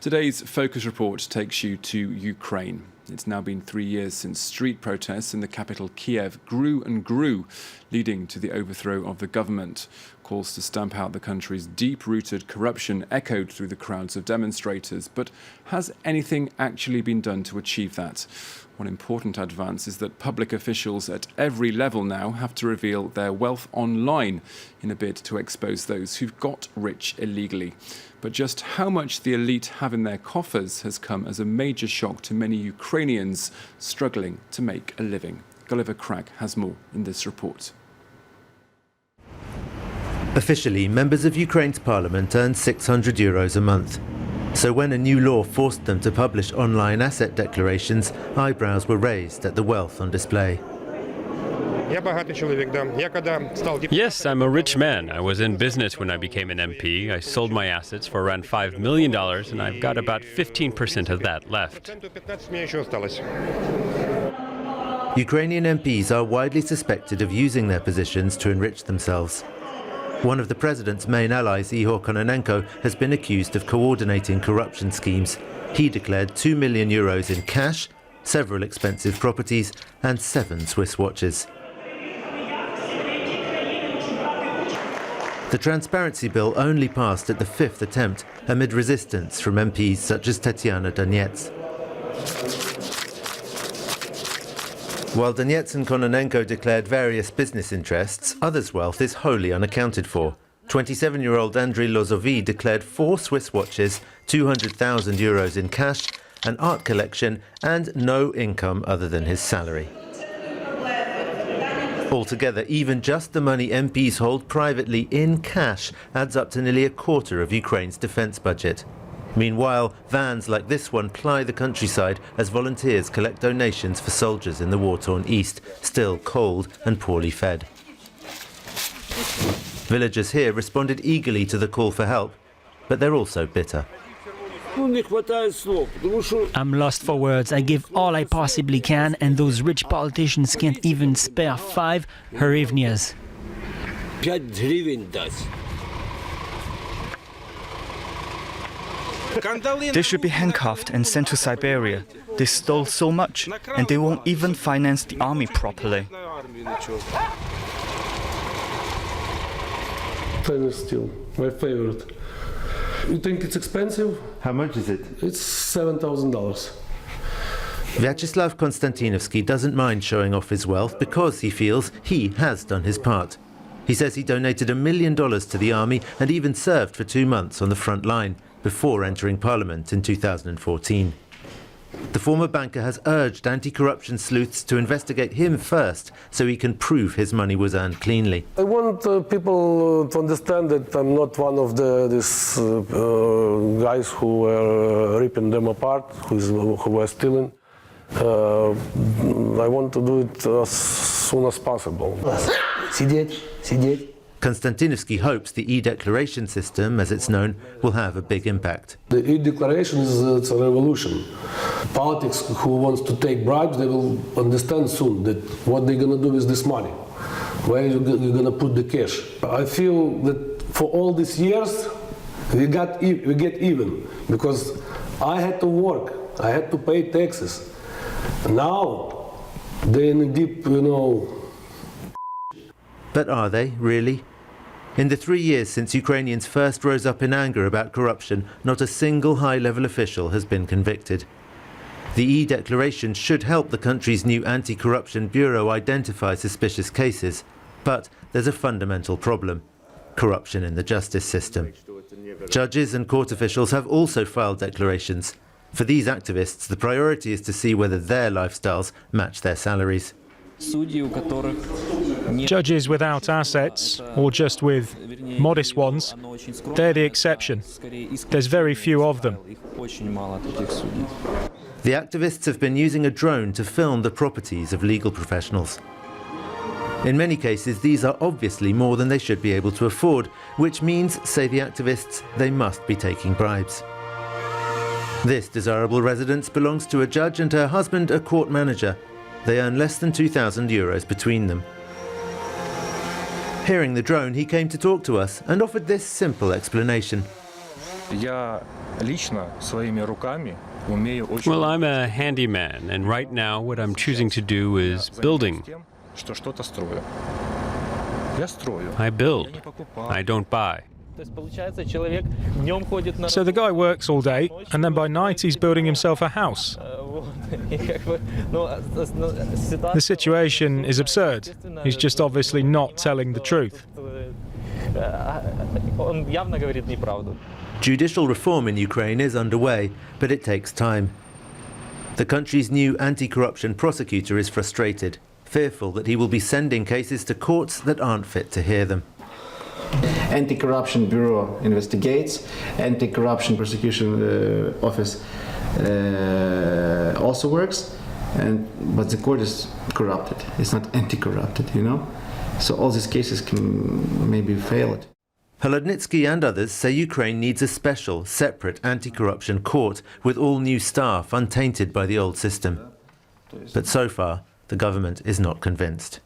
Today's Focus Report takes you to Ukraine. It's now been 3 years since street protests in the capital Kiev grew and grew, leading to the overthrow of the government. Calls to stamp out the country's deep-rooted corruption echoed through the crowds of demonstrators. But has anything actually been done to achieve that? One important advance is that public officials at every level now have to reveal their wealth online in a bid to expose those who've got rich illegally. But just how much the elite have in their coffers has come as a major shock to many Ukrainians struggling to make a living. Gulliver Cragg has more in this report. Officially, members of Ukraine's parliament earn €600 a month. So when a new law forced them to publish online asset declarations, eyebrows were raised at the wealth on display. Yes, I'm a rich man. I was in business when I became an MP. I sold my assets for around $5 million, and I've got about 15% of that left. Ukrainian MPs are widely suspected of using their positions to enrich themselves. One of the president's main allies, Ihor Kononenko, has been accused of coordinating corruption schemes. He declared €2 million in cash, several expensive properties, and 7 Swiss watches. The transparency bill only passed at the 5th attempt, amid resistance from MPs such as Tatiana Donets. While Donets and Kononenko declared various business interests, others' wealth is wholly unaccounted for. 27-year-old Andriy Lozovi declared 4 Swiss watches, €200,000 in cash, an art collection, and no income other than his salary. Altogether, even just the money MPs hold privately in cash adds up to nearly a quarter of Ukraine's defence budget. Meanwhile, vans like this one ply the countryside as volunteers collect donations for soldiers in the war-torn east, still cold and poorly fed. Villagers here responded eagerly to the call for help, but they're also bitter. I'm lost for words. I give all I possibly can, and those rich politicians can't even spare 5 hryvnias. They should be handcuffed and sent to Siberia. They stole so much, and they won't even finance the army properly. Stainless steel, my favorite. You think it's expensive? How much is it? It's $7,000. Vyacheslav Konstantinovsky doesn't mind showing off his wealth because he feels he has done his part. He says he donated $1 million to the army and even served for 2 months on the front line before entering parliament in 2014. The former banker has urged anti-corruption sleuths to investigate him first so he can prove his money was earned cleanly. I want people to understand that I'm not one of these guys who were ripping them apart, who were stealing. I want to do it as soon as possible. Сидеть. Konstantinovsky hopes the e-declaration system, as it's known, will have a big impact. The e-declaration is a revolution. Politics who wants to take bribes, they will understand soon that what they're going to do with this money, where you're going to put the cash. I feel that for all these years, we get even, because I had to work, I had to pay taxes. Now, they're in a deep, But are they, really? In the 3 years since Ukrainians first rose up in anger about corruption, not a single high-level official has been convicted. The e-declaration should help the country's new anti-corruption bureau identify suspicious cases. But there's a fundamental problem: corruption in the justice system. Judges and court officials have also filed declarations. For these activists, the priority is to see whether their lifestyles match their salaries. Judges without assets, or just with modest ones, they're the exception. There's very few of them. The activists have been using a drone to film the properties of legal professionals. In many cases, these are obviously more than they should be able to afford, which means, say the activists, they must be taking bribes. This desirable residence belongs to a judge and her husband, a court manager. They earn less than €2,000 between them. Hearing the drone, he came to talk to us and offered this simple explanation. Well, I'm a handyman, and right now what I'm choosing to do is building. I build. I don't buy. So the guy works all day, and then by night he's building himself a house. The situation is absurd. He's just obviously not telling the truth. Judicial reform in Ukraine is underway, but it takes time. The country's new anti-corruption prosecutor is frustrated, fearful that he will be sending cases to courts that aren't fit to hear them. Anti-Corruption Bureau investigates, Anti-Corruption Prosecution Office also works, but the court is corrupted. It's not anti-corrupted, you know? So all these cases can maybe fail it. Holodnitsky and others say Ukraine needs a special, separate anti-corruption court with all new staff untainted by the old system. But so far, the government is not convinced.